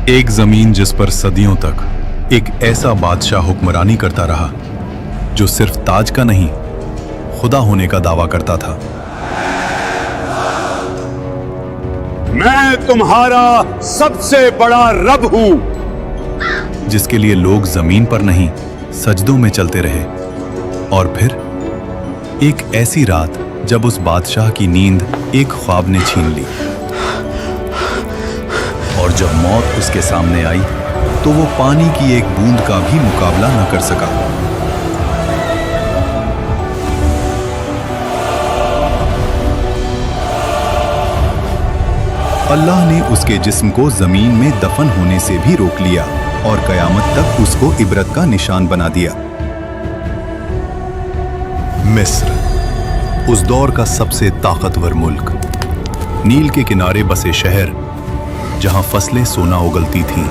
एक जमीन जिस पर सदियों तक एक ऐसा बादशाह हुक्मरानी करता रहा जो सिर्फ ताज का नहीं, खुदा होने का दावा करता था। मैं तुम्हारा सबसे बड़ा रब हूं, जिसके लिए लोग जमीन पर नहीं सजदों में चलते रहे। और फिर एक ऐसी रात जब उस बादशाह की नींद एक ख्वाब ने छीन ली, और जब मौत उसके सामने आई तो वो पानी की एक बूंद का भी मुकाबला न कर सका। अल्लाह ने उसके जिस्म को जमीन में दफन होने से भी रोक लिया और कयामत तक उसको इबरत का निशान बना दिया। मिस्र, उस दौर का सबसे ताकतवर मुल्क, नील के किनारे बसे शहर जहां फसलें सोना उगलती थीं,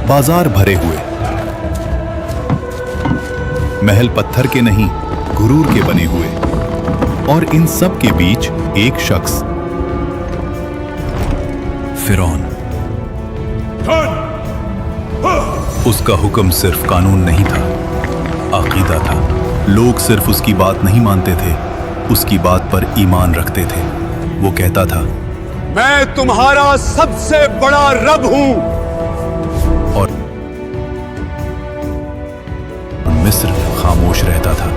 बाजार भरे हुए, महल पत्थर के नहीं गुरूर के बने हुए, और इन सब के बीच एक शख्स, फिरौन। उसका हुक्म सिर्फ कानून नहीं था, अकीदा था। लोग सिर्फ उसकी बात नहीं मानते थे, उसकी बात पर ईमान रखते थे। वो कहता था, मैं तुम्हारा सबसे बड़ा रब हूं। और मिस्र खामोश रहता था।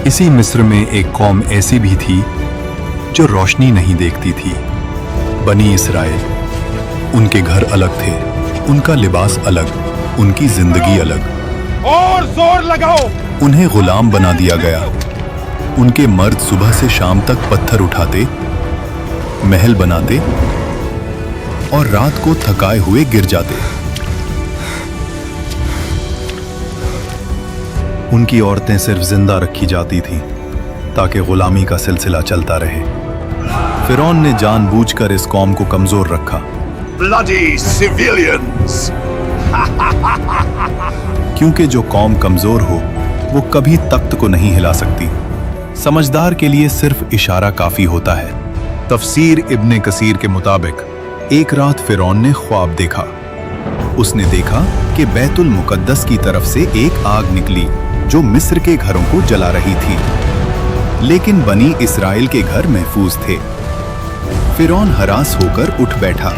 इसी मिस्र में एक कौम ऐसी भी थी जो रोशनी नहीं देखती थी, बनी इसराइल। उनके घर अलग थे, उनका लिबास अलग, उनकी जिंदगी अलग। और जोर लगाओ। उन्हें गुलाम बना दिया गया। उनके मर्द सुबह से शाम तक पत्थर उठाते, महल बनाते और रात को थकाए हुए गिर जाते। उनकी औरतें सिर्फ जिंदा रखी जाती थीं ताकि गुलामी का सिलसिला चलता रहे। फिरौन ने जानबूझकर इस कौम को कमजोर रखा। Bloody civilians! क्योंकि जो कौम कमजोर हो वो कभी तख्त को नहीं हिला सकती। समझदार के लिए सिर्फ इशारा काफी होता है। तफसीर इब्ने कसीर के मुताबिक एक रात फिरौन ने ख्वाब देखा। उसने देखा कि बैतुल मुकद्दस की तरफ से एक आग निकली जो मिस्र के घरों को जला रही थी, लेकिन बनी इसराइल के घर महफूज थे। फिरौन हरास होकर उठ बैठा।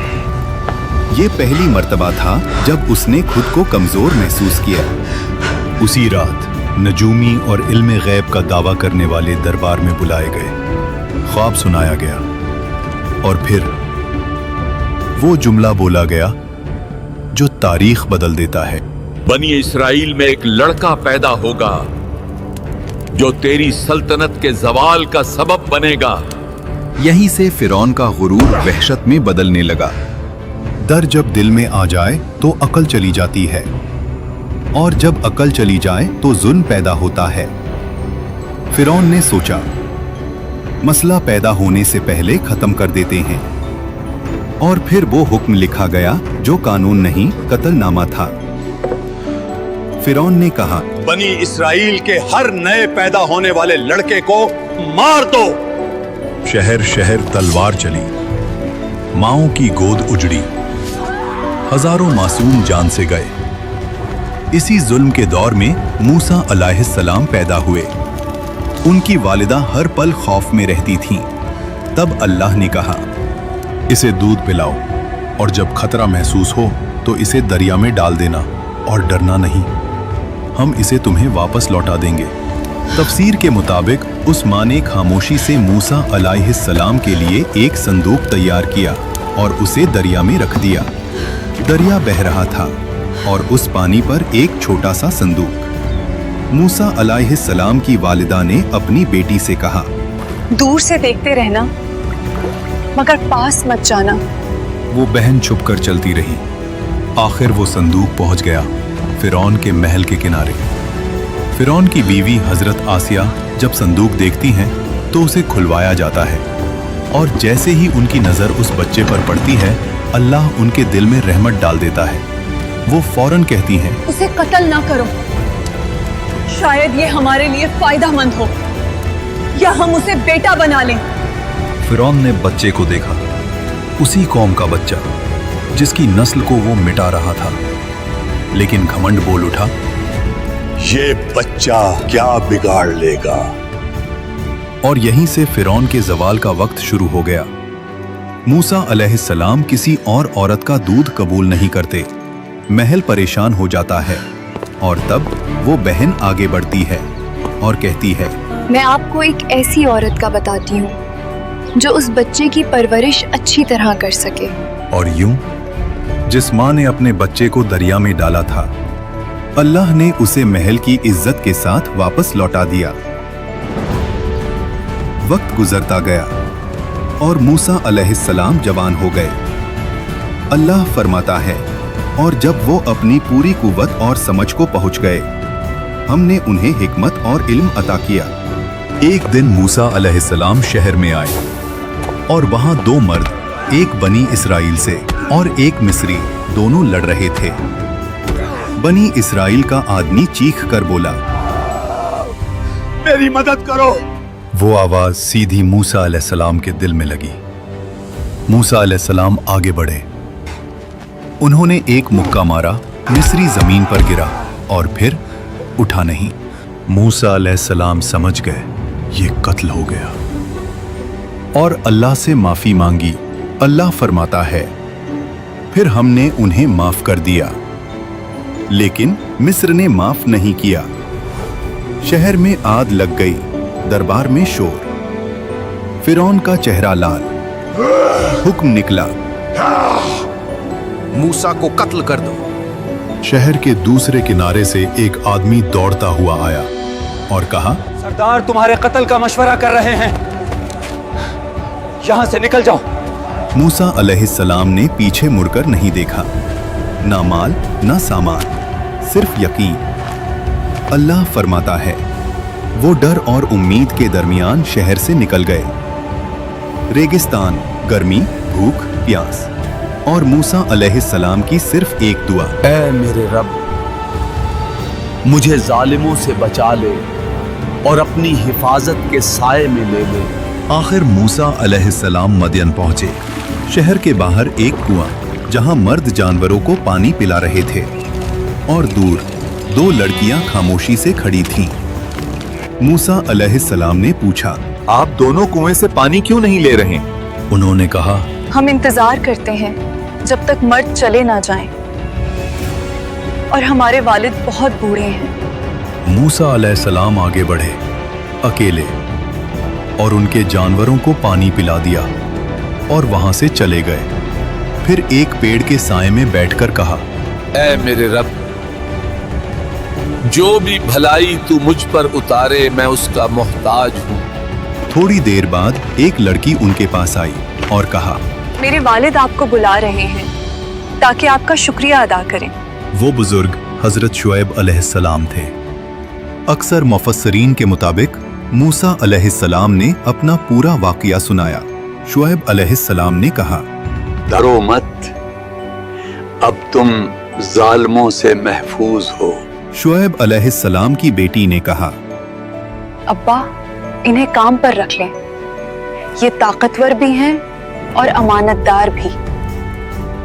ये पहली मर्तबा था जब उसने खुद को कमजोर महसूस किया। उसी रात नजूमी और इल्मे गैब का दावा करने वाले दरबार में बुलाए गए। ख्वाब सुनाया गया और फिर वो जुमला बोला गया जो तारीख बदल देता है। बनी इस्राइल में एक लड़का पैदा होगा जो तेरी सल्तनत के जवाल का सबब बनेगा। यहीं से फिरौन का गुरूर वहशत में बदलने लगा। डर जब दिल में आ जाए तो अकल चली जाती है, और जब अकल चली जाए तो जुल्म पैदा होता है। फिरौन ने सोचा, मसला पैदा होने से पहले खत्म कर देते हैं। और फिर वो हुक्म लिखा गया जो कानून नहीं, कत्लनामा था। फिरौन ने कहा, बनी इसराइल के हर नए पैदा होने वाले लड़के को मार दो। शहर शहर तलवार चली, माओं की गोद उजड़ी, हजारों मासूम जान से गए। इसी जुल्म के दौर में मूसा अलैहिस्सलाम पैदा हुए। उनकी वालिदा हर पल खौफ में रहती थीं। तब अल्लाह ने कहा, इसे दूध पिलाओ, और जब खतरा महसूस हो तो इसे दरिया में डाल देना, और डरना नहीं, हम इसे तुम्हें वापस लौटा देंगे। तफसीर के मुताबिक उस माँ ने खामोशी से मूसा अलैहिस्सलाम के लिए एक संदूक तैयार किया और उसे दरिया में रख दिया। दरिया बह रहा था और उस पानी पर एक छोटा सा संदूक। मूसा अलैहिस्सलाम की वालिदा ने अपनी बेटी से कहा, दूर से देखते रहना, मगर पास मत जाना। वो बहन छुपकर चलती रही। आखिर वो संदूक पहुंच गया फिरौन के महल के किनारे। फिरौन की बीवी हजरत आसिया जब संदूक देखती हैं तो उसे खुलवाया जाता है, और जैसे ही उनकी नजर उस बच्चे पर पड़ती है, अल्लाह उनके दिल में रहमत डाल देता है। वो फौरन कहती हैं, इसे कत्ल ना करो, शायद ये हमारे लिए फायदेमंद हो, या हम उसे बेटा बना लें। फिरौन ने बच्चे को देखा, उसी कौम का बच्चा, जिसकी नस्ल को वो मिटा रहा था। लेकिन घमंड बोल उठा, ये बच्चा क्या बिगाड़ लेगा। और यहीं से फिरौन के जवाल का वक्त शुरू हो गया। मूसा अलैहिस्सलाम किसी और औरत का दूध कबूल नहीं करते। महल परेशान हो जाता है और तब वो बहन आगे बढ़ती है और कहती है, मैं आपको एक ऐसी औरत का बताती हूँ जो उस बच्चे की परवरिश अच्छी तरह कर सके। और यूं जिस माँ ने अपने बच्चे को दरिया में डाला था, अल्लाह ने उसे महल की इज्जत के साथ वापस लौटा दिया। वक्त गुजरता गया और मूसा अलैहिस्सलाम जवान हो गए। अल्लाह फरमाता है, और जब वो अपनी पूरी कुव्वत और समझ को पहुंच गए, हमने उन्हें हिकमत और इल्म अता किया। एक दिन मूसा अलैहिस्सलाम शहर में आए और वहां दो मर्द, एक बनी इसराइल से और एक मिस्री, दोनों लड़ रहे थे। बनी इसराइल का आदमी चीख कर बोला, मेरी मदद करो। वो आवाज सीधी मूसा अलैहिस्सलाम के दिल में लगी। मूसा अलैहिस्सलाम आगे बढ़े। उन्होंने एक मुक्का मारा, मिस्री जमीन पर गिरा और फिर उठा नहीं। मूसा अलैहिस्सलाम समझ गए ये कत्ल हो गया और अल्लाह से माफी मांगी। अल्लाह फरमाता है, फिर हमने उन्हें माफ कर दिया। लेकिन मिस्र ने माफ नहीं किया। शहर में आग लग गई, दरबार में शोर। फिरौन का चेहरा लाल। हुक्म निकला, मूसा को कत्ल कर दो। शहर के दूसरे किनारे से एक आदमी दौड़ता हुआ आया और कहा, सरदार तुम्हारे कत्ल का मशवरा कर रहे हैं, यहां से निकल जाओ। मूसा अलैहिस्सलाम ने पीछे मुड़कर नहीं देखा। ना माल ना सामान, सिर्फ यकीन। अल्लाह फरमाता है, वो डर और उम्मीद के दरमियान शहर से निकल गए। रेगिस्तान, गर्मी, भूख, प्यास और मूसा अलैहिस्सलाम की सिर्फ एक दुआ, ऐ मेरे रब, मुझे जालिमों से बचा ले और अपनी हिफाजत के साए में ले ले। आखिर मूसा अलैहिस्सलाम मदियन पहुंचे। शहर के बाहर एक कुआं, जहां मर्द जानवरों को पानी पिला रहे थे, और दूर दो लड़कियां खामोशी से खड़ी थीं। मूसा अलैहिस्सलाम ने पूछा, आप दोनों कुएं से पानी क्यों नहीं ले रहे? उन्होंने कहा, हम इंतजार करते हैं जब तक मर्द चले ना जाएं, और हमारे वालिद बहुत बूढ़े हैं। मूसा अलैहिस्सलाम आगे बढ़े अकेले और उनके जानवरों को पानी पिला दिया और वहां से चले गए। फिर एक पेड़ के साए में बैठकर कहा, ऐ मेरे रब, जो भी भलाई तू मुझ पर उतारे मैं उसका मोहताज हूँ। थोड़ी देर बाद एक लड़की उनके पास आई और कहा, मेरे वालिद आपको बुला रहे हैं ताकि आपका शुक्रिया अदा करें। वो बुजुर्ग हजरत शुएब अलैहिस्सलाम थे। अक्सर मुफस्सिरीन के मुताबिक मूसा अलैहिस्सलाम ने अपना पूरा वाकया सुनाया। शुएब अलैहिस्सलाम ने कहा, डरो मत, अब तुम जालिमों से महफूज हो। शुएब अलैहिस्सलाम की बेटी ने कहा, अब्बा, इन्हें काम पर रख लें, ये ताकतवर भी हैं और अमानतदार भी।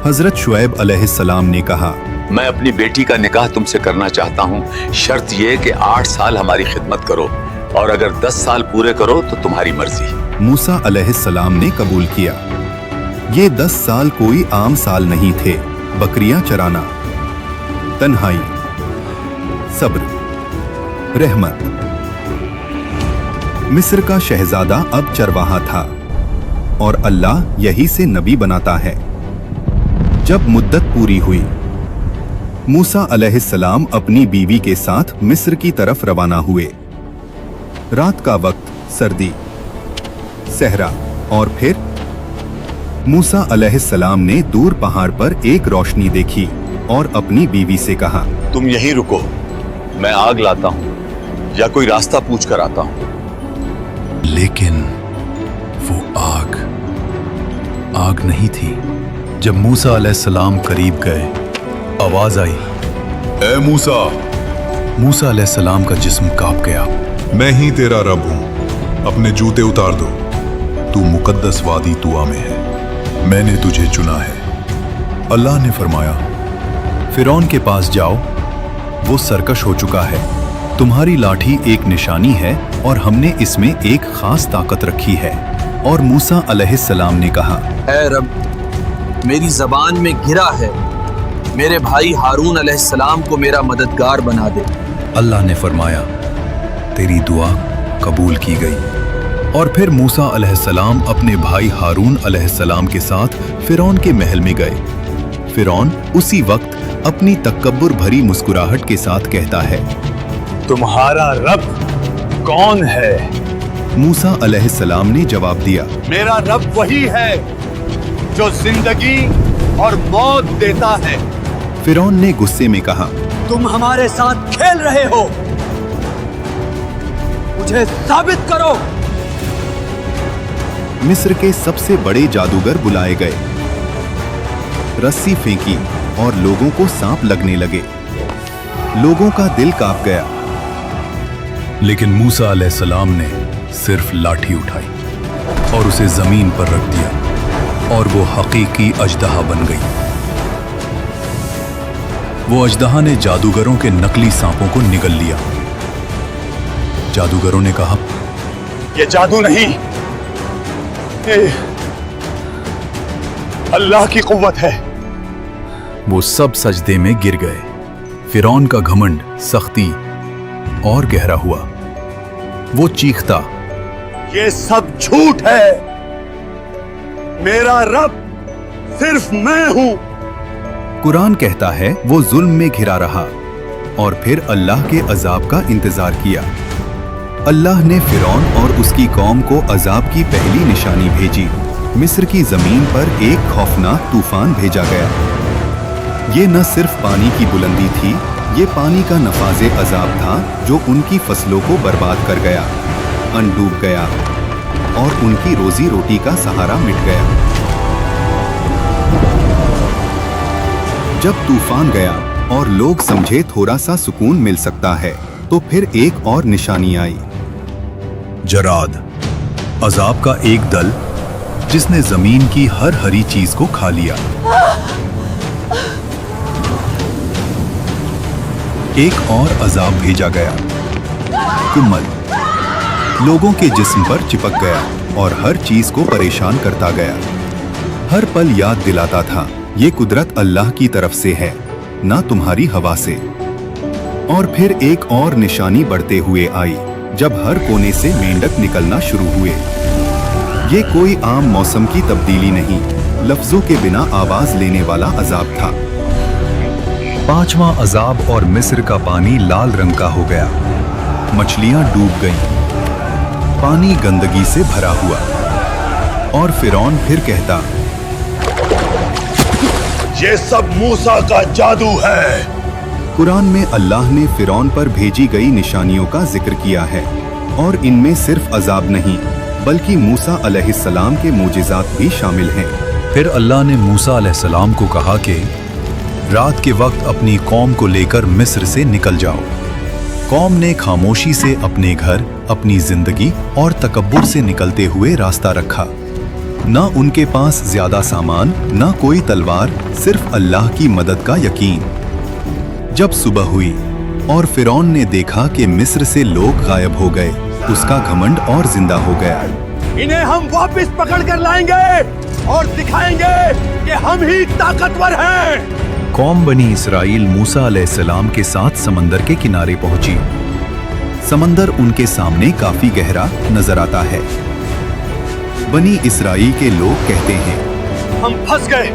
हजरत शुएब अलैहिस्सलाम ने कहा, मैं अपनी बेटी का निकाह तुमसे करना चाहता हूँ, शर्त यह कि 8 साल हमारी खिदमत करो, और अगर 10 साल पूरे करो तो तुम्हारी मर्जी। मूसा अलैहिस्सलाम ने कबूल किया। ये 10 साल कोई आम साल नहीं थे। बकरियां चराना, तन्हाई, सब्र, रहमत। मिस्र का शहजादा अब चरवाहा था और अल्लाह यही से नबी बनाता है। जब मुद्दत पूरी हुई, मूसा अलैहिस्सलाम अपनी बीवी के साथ मिस्र की तरफ रवाना हुए। रात का वक्त, सर्दी, सहरा, और फिर मूसा अलैहिस्सलाम ने दूर पहाड़ पर एक रोशनी देखी और अपनी बीवी से कहा, तुम यहीं रुको, मैं आग लाता हूँ या कोई रास्ता पूछ कर आता हूँ। लेकिन वो आग नहीं थी। जब मूसा अलैहिस्सलाम करीब गए, आवाज आई, ऐ मूसा। मूसा अलैहिस्सलाम का जिस्म कांप गया। मैं ही तेरा रब हूं, अपने जूते उतार दो। तू मुकद्दस वादी तुआ में है, मैंने तुझे चुना है। अल्लाह ने फरमाया, फिरौन के पास जाओ, वो सरकश हो चुका है। तुम्हारी लाठी एक निशानी है और हमने इसमें एक खास ताकत रखी है। और मूसा अलैहिस्सलाम ने कहा, ऐ रब, मेरी जबान में गिरा है, मेरे भाई हारून अलैहिस्सलाम को मेरा मददगार बना दे। अल्लाह ने फरमाया, तेरी दुआ कबूल की गई। और फिर मूसा अलैहिस्सलाम अपने भाई हारून अलैहिस्सलाम के साथ फिरौन के महल में गए। फिरौन उसी वक्त अपनी तकब्बुर भरी मुस्कुराहट के साथ कहता है, तुम्हारा रब कौन है? मूसा अलैहिस्सलाम ने जवाब दिया, मेरा रब वही है जो जिंदगी और मौत देता है। फिरौन ने गुस्से में कहा, तुम हमारे साथ खेल रहे हो, मुझे साबित करो। मिस्र के सबसे बड़े जादूगर बुलाए गए। रस्सी फेंकी और लोगों को सांप लगने लगे। लोगों का दिल कांप गया। लेकिन मूसा अलैहिस्सलाम ने सिर्फ लाठी उठाई और उसे जमीन पर रख दिया और वो हकीकी अजदहा बन गई। वो अजदहा ने जादूगरों के नकली सांपों को निगल लिया। जादूगरों ने कहा, ये जादू नहीं, ये अल्लाह की कुव्वत है। वो सब सजदे में गिर गए। फिरौन का घमंड, सख्ती और गहरा हुआ। वो चीखता, ये सब झूठ है, मेरा रब सिर्फ मैं हूं। कुरान कहता है वो जुल्म में घिरा रहा और फिर अल्लाह के अजाब का इंतजार किया। अल्लाह ने फिरौन और उसकी कौम को अजाब की पहली निशानी भेजी। मिस्र की जमीन पर एक खौफनाक तूफान भेजा गया। ये न सिर्फ पानी की बुलंदी थी, ये पानी का नफाजे अजाब था जो उनकी फसलों को बर्बाद कर गया, अन्न डूब गया और उनकी रोजी रोटी का सहारा मिट गया। जब तूफान गया और लोग समझे थोड़ा सा सुकून मिल सकता है, तो फिर एक और निशानी आई। जराद, अजाब का एक दल जिसने जमीन की हर हरी चीज को खा लिया। एक और अजाब भेजा गया, कुम्मल, लोगों के जिस्म पर चिपक गया और हर चीज को परेशान करता गया। हर पल याद दिलाता था, ये कुदरत अल्लाह की तरफ से है, ना तुम्हारी हवा से। और फिर एक और निशानी बढ़ते हुए आई, जब हर कोने से मेंढक निकलना शुरू हुए। ये कोई आम मौसम की तब्दीली नहीं, लफ्जों के बिना आवाज लेने वाला अजाब था। पांचवां अजाब और मिस्र का पानी लाल रंग का हो गया। मछलियां डूब गईं, पानी गंदगी से भरा हुआ। और फिरौन फिर कहता, ये सब मूसा का जादू है। कुरान में अल्लाह ने फिरौन पर भेजी गई निशानियों का जिक्र किया है और इनमें सिर्फ अजाब नहीं बल्कि मूसा अलैहिस्सलाम के मोजिज़ात भी शामिल हैं। फिर अल्लाह ने मूसा अलैहिस्सलाम को कहा कि रात के वक्त अपनी कौम को लेकर मिस्र से निकल जाओ। कौम ने खामोशी से अपने घर, अपनी जिंदगी और तकब्बुर से निकलते हुए रास्ता रखा। ना उनके पास ज्यादा सामान, ना कोई तलवार, सिर्फ अल्लाह की मदद का यकीन। जब सुबह हुई और फिरौन ने देखा कि मिस्र से लोग गायब हो गए, उसका घमंड और जिंदा हो गया। इन्हें हम वापस पकड़ कर लाएंगे और दिखाएंगे कि हम ही ताकतवर हैं। कौम बनी इसराइल मूसा अलैहिस्सलाम के साथ समंदर के किनारे पहुंची। समंदर उनके सामने काफी गहरा नजर आता है। बनी इसराइल के लोग कहते हैं, हम फंस गए।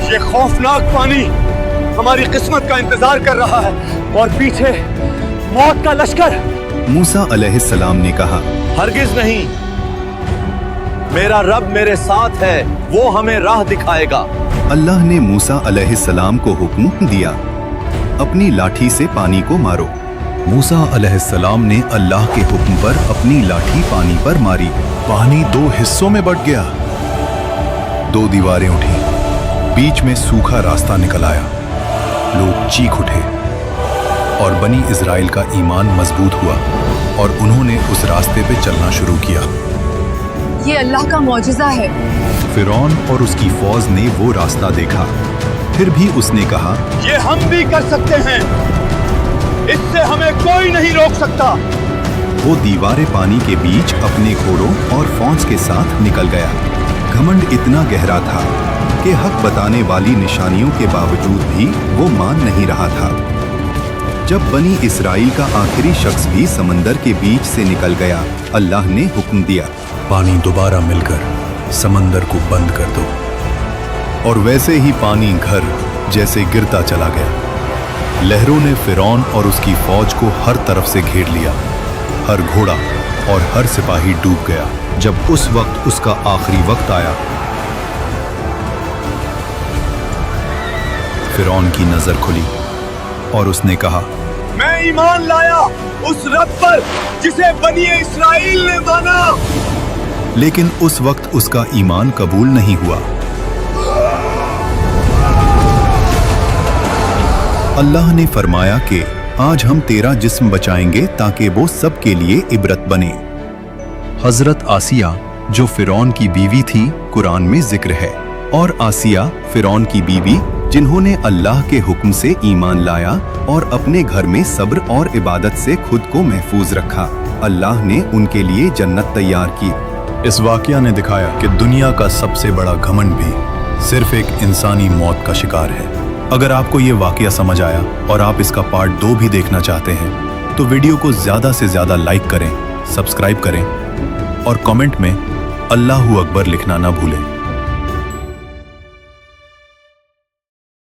ये खौफनाक पानी हमारी किस्मत का इंतजार कर रहा है और पीछे मौत का लश्कर। मूसा अलैहिस्सलाम ने कहा, हरगिज नहीं, मेरा रब मेरे साथ है, वो हमें राह दिखाएगा। अल्लाह ने मूसा अलैहिस्सलाम को हुक्म दिया, अपनी लाठी से पानी को मारो। मूसा अलैहिस्सलाम ने अल्लाह के हुक्म पर अपनी लाठी पानी पर मारी। पानी दो हिस्सों में बंट गया। दो दीवारें उठी, बीच में सूखा रास्ता निकल आया। लोग चीख उठे और बनी इजराइल का ईमान मजबूत हुआ और उन्होंने उस रास्ते पे चलना शुरू किया। ये अल्लाह का मौजिज़ा है। फिरौन और उसकी फौज ने वो रास्ता देखा, फिर भी उसने कहा, ये हम भी कर सकते हैं, इससे हमें कोई नहीं रोक सकता। वो दीवारे पानी के बीच अपने घोड़ों और फौज के साथ निकल गया। घमंड इतना गहरा था कि हक बताने वाली निशानियों के बावजूद भी वो मान नहीं रहा था। जब बनी इस्राइल का आखिरी शख्स भी समंदर के बीच से निकल गया, अल्लाह ने हुक्म दिया, पानी दोबारा मिलकर समंदर को बंद कर दो। और वैसे ही पानी घर जैसे गिरता चला गया। लहरों ने फिरौन और उसकी फौज को हर तरफ से घेर लिया। हर घोड़ा और हर सिपाही डूब गया। जब उस वक्त उसका आखिरी वक्त आया, फिरौन की नजर खुली और उसने कहा, मैं ईमान लाया उस रब पर जिसे बनी इस्राइल ने माना। लेकिन उस वक्त उसका ईमान कबूल नहीं हुआ। अल्लाह ने फरमाया कि आज हम तेरा जिस्म बचाएंगे ताकि वो सबके लिए इबरत बने। हजरत आसिया जो फिरौन की बीवी थी, कुरान में जिक्र है। और आसिया फिरौन की बीवी जिन्होंने अल्लाह के हुक्म से ईमान लाया और अपने घर में सब्र और इबादत से खुद को महफूज रखा, अल्लाह ने उनके लिए जन्नत तैयार की। इस वाकया ने दिखाया कि दुनिया का सबसे बड़ा घमंड भी सिर्फ एक इंसानी मौत का शिकार है। अगर आपको ये वाकया समझ आया और आप इसका पार्ट 2 भी देखना चाहते हैं तो वीडियो को ज्यादा से ज्यादा लाइक करें, सब्सक्राइब करें और कमेंट में अल्लाहू अकबर लिखना ना भूलें।